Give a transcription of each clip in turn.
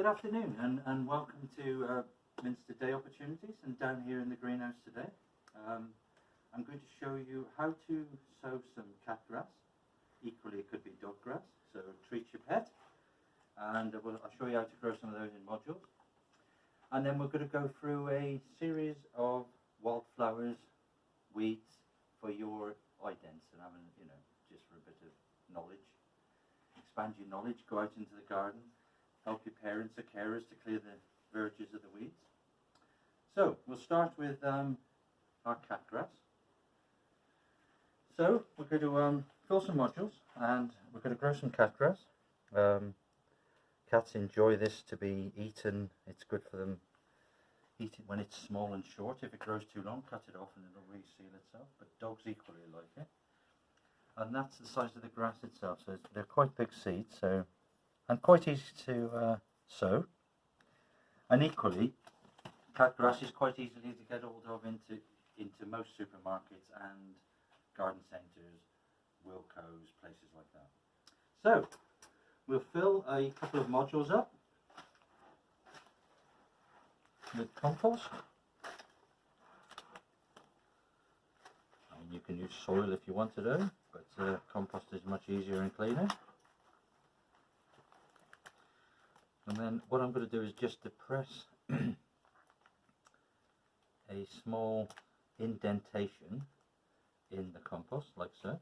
Good afternoon and welcome to Minster Day Opportunities, and down here in the greenhouse today I'm going to show you how to sow some cat grass. Equally it could be dog grass, so treat your pet, and I'll show you how to grow some of those in modules. And then we're going to go through a series of wildflowers, weeds for your idents, and having, just for a bit of knowledge. Expand your knowledge, go out into the garden, help your parents or carers to clear the verges of the weeds. So we'll start with our cat grass. So we're going to fill some modules and we're going to grow some cat grass. Cats enjoy this to be eaten. It's good for them. Eat it when it's small and short. If it grows too long, cut it off and it'll reseal itself. But dogs equally like it. And that's the size of the grass itself. So they're quite big seeds, and quite easy to sow. And equally, cat grass is quite easily to get hold of into most supermarkets and garden centres, Wilco's, places like that. So we'll fill a couple of modules up with compost. You can use soil if you want to do, but compost is much easier and cleaner. And then what I'm going to do is just depress a small indentation in the compost, like so.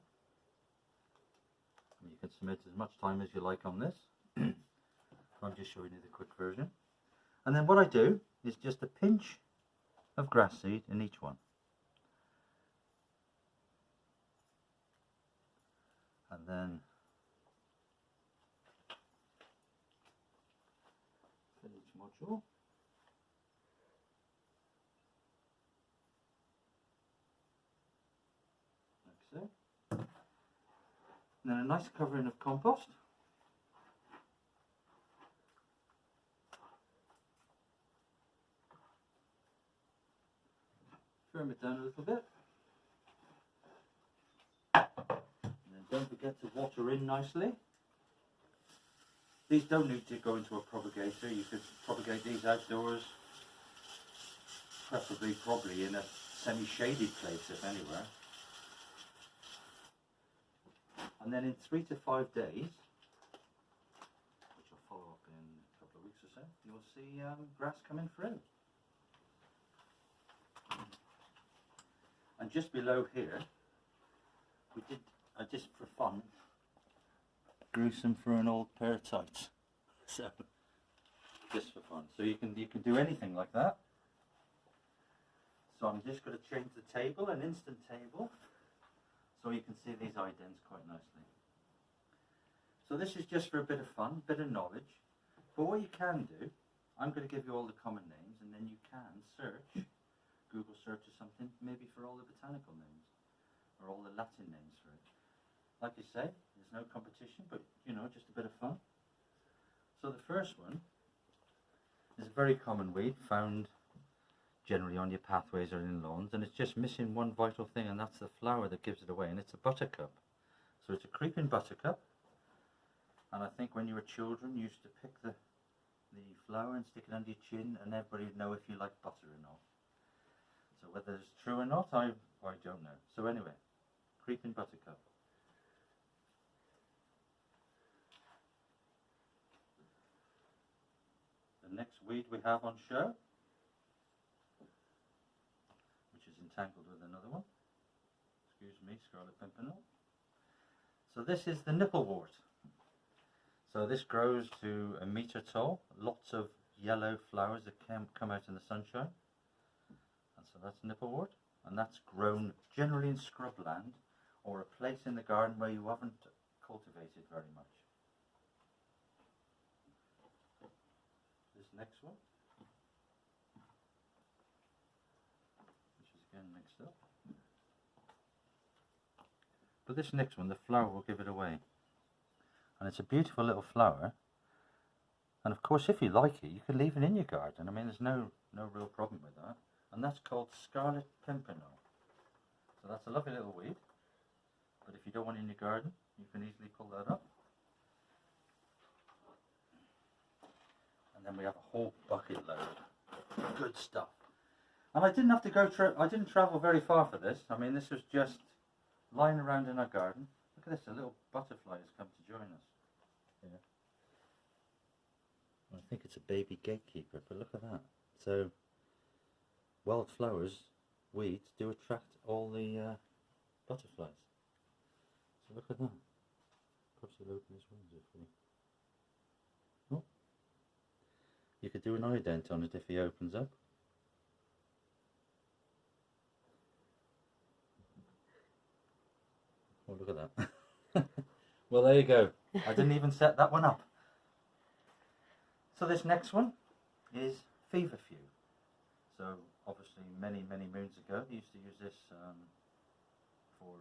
You can spend as much time as you like on this. I'm just showing you the quick version. And then what I do is just a pinch of grass seed in each one. And then fill each module. Like so. And then a nice covering of compost. Firm it down a little bit. Don't forget to water in nicely. These don't need to go into a propagator. You could propagate these outdoors, probably in a semi-shaded place, if anywhere. And then in 3 to 5 days, which I'll follow up in a couple of weeks or so, you'll see grass coming through. And just below here, I just for fun grew some for an old pair of tights. So just for fun. So you can do anything like that. So I'm just going to change the table, an instant table, so you can see these idents quite nicely. So this is just for a bit of fun, bit of knowledge. But what you can do, I'm going to give you all the common names, and then you can search, Google search or something, maybe for all the botanical names or all the Latin names for it. Like you say, there's no competition, but just a bit of fun. So the first one is a very common weed found generally on your pathways or in lawns, and it's just missing one vital thing, and that's the flower that gives it away, and it's a buttercup. So it's a creeping buttercup, and I think when you were children you used to pick the flower and stick it under your chin, and everybody would know if you like butter or not. So whether it's true or not, I don't know. So anyway, creeping buttercup. The next weed we have on show, which is entangled with another one, excuse me, Scarlet Pimpernel. So this is the nipplewort. So this grows to 1 metre tall, lots of yellow flowers that come out in the sunshine. And so that's nipplewort, and that's grown generally in scrubland or a place in the garden where you haven't cultivated very much. This next one, which is again mixed up. But this next one, the flower will give it away. And it's a beautiful little flower. And of course, if you like it, you can leave it in your garden. I mean, there's no real problem with that. And that's called Scarlet Pimpernel. So that's a lovely little weed. But if you don't want it in your garden, you can easily pull that up. And then we have a whole bucket load of good stuff. And I didn't have to go, I didn't travel very far for this. I mean, this was just lying around in our garden. Look at this, a little butterfly has come to join us. Yeah. I think it's a baby gatekeeper, but look at that. So, wildflowers, weeds, do attract all the butterflies. So look at that. Perhaps he'll open his wings if we... Oh. You could do an ident on it if he opens up. Oh, look at that. Well, there you go. I didn't even set that one up. So this next one is feverfew. So obviously many moons ago they used to use this for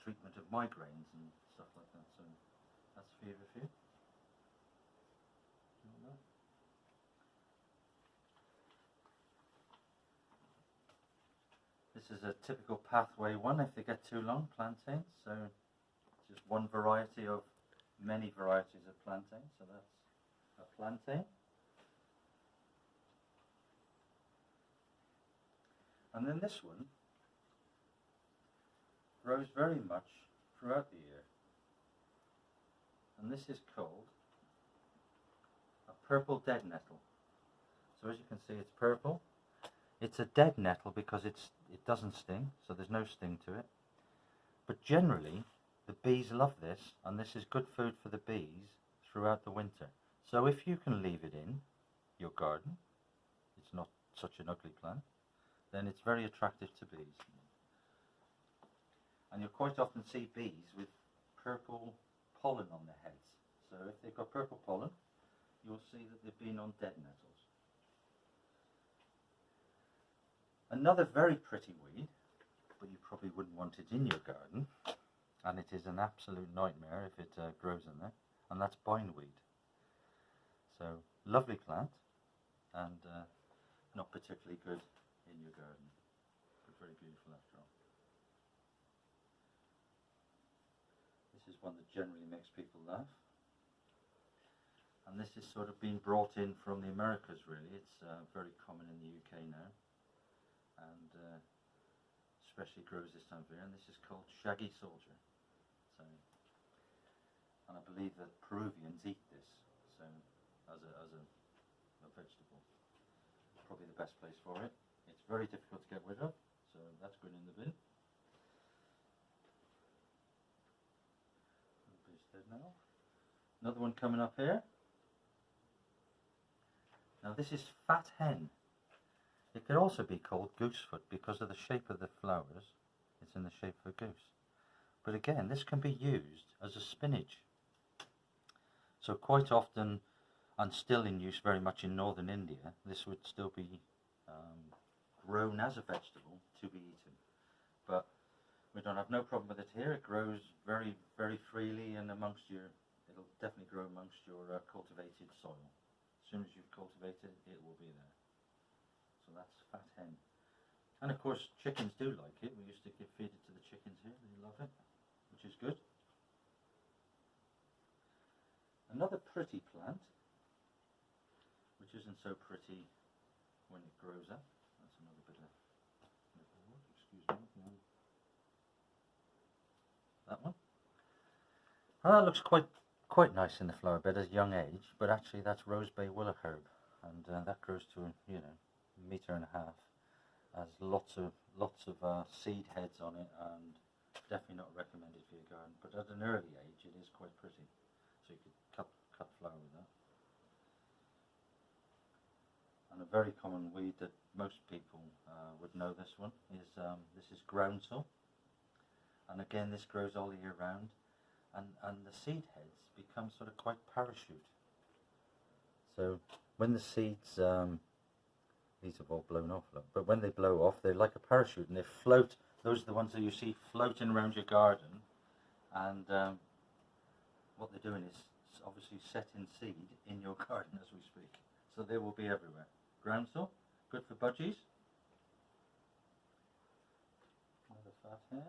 treatment of migraines and stuff like that. So that's feverfew. This is a typical pathway one if they get too long, plantains. So just one variety of many varieties of plantain. So that's a plantain. And then this one grows very much throughout the year. And this is called a purple dead nettle. So as you can see, it's purple. It's a dead nettle because it doesn't sting, so there's no sting to it. But generally, the bees love this, and this is good food for the bees throughout the winter. So if you can leave it in your garden, it's not such an ugly plant, then it's very attractive to bees. And you'll quite often see bees with purple pollen on their heads. So if they've got purple pollen, you'll see that they've been on dead nettles. Another very pretty weed, but you probably wouldn't want it in your garden, and it is an absolute nightmare if it grows in there, and that's bindweed. So lovely plant, and not particularly good in your garden, but very beautiful after all. This is one that generally makes people laugh, and this is sort of being brought in from the Americas really. It's very common in the UK now, and especially grows this time of year, and this is called shaggy soldier. So, and I believe that Peruvians eat this so as a vegetable. Probably the best place for it. It's very difficult to get rid of, so that's going in the bin. Now. Another one coming up here. Now this is fat hen. It could also be called goosefoot because of the shape of the flowers. It's in the shape of a goose. But again, this can be used as a spinach. So quite often, and still in use very much in northern India, this would still be grown as a vegetable to be eaten. But we don't have no problem with it here. It grows very freely, and amongst it'll definitely grow amongst your cultivated soil. As soon as you've cultivated it, it will be there. So that's fat hen. And of course, chickens do like it. We used to feed it to the chickens here. They love it, which is good. Another pretty plant, which isn't so pretty when it grows up. That's another bit of, excuse me. That one. Well, that looks quite nice in the flower bed at a young age, but actually that's rose bay willow herb, and that grows to a metre and a half. Has lots of seed heads on it, and definitely not recommended for your garden. But at an early age, it is quite pretty, so you could cut flower with that. And a very common weed that most people would know this one is this is groundsel. And again, this grows all year round, and the seed heads become sort of quite parachute. So when the seeds, these have all blown off, look, but when they blow off, they're like a parachute, and they float. Those are the ones that you see floating around your garden, and what they're doing is obviously setting seed in your garden as we speak. So they will be everywhere. Groundsel, good for budgies. Another fat hen.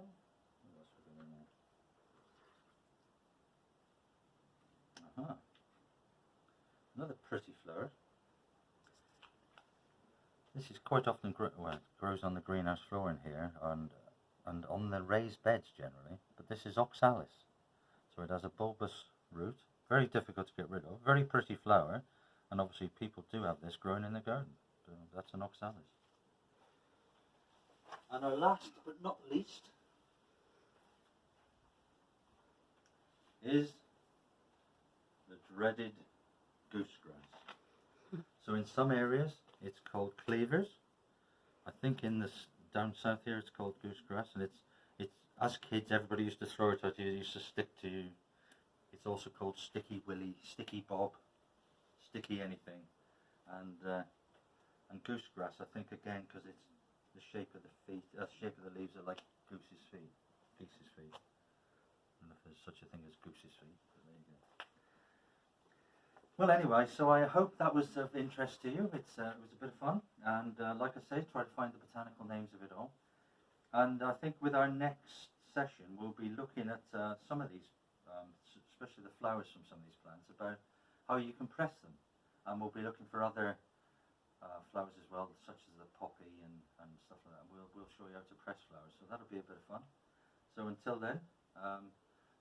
Another pretty flower. this is quite often well, it grows on the greenhouse floor in here and on the raised beds generally. But this is oxalis, so it has a bulbous root, very difficult to get rid of, very pretty flower, and obviously people do have this growing in the garden. So that's an oxalis. And our last but not least is the dreaded goosegrass. So in some areas it's called cleavers. I think in this down south here it's called goosegrass, and it's as kids everybody used to throw it at you. It used to stick to you. It's also called sticky willy, sticky bob, sticky anything, and goosegrass. I think again because it's the shape of the feet, shape of the leaves are like goose's feet, geese's feet. I don't know if there's such a thing as goose's feet, but there you go. Well, anyway, so I hope that was of interest to you. It was a bit of fun, and like I say, try to find the botanical names of it all. And I think with our next session, we'll be looking at some of these, especially the flowers from some of these plants, about how you can press them. And we'll be looking for other flowers as well, such as the poppy and stuff like that. We'll show you how to press flowers, so that'll be a bit of fun. So until then,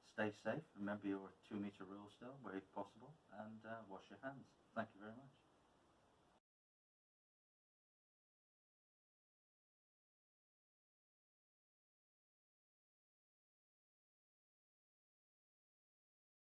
stay safe. Remember your 2-meter rule still, where possible, and wash your hands.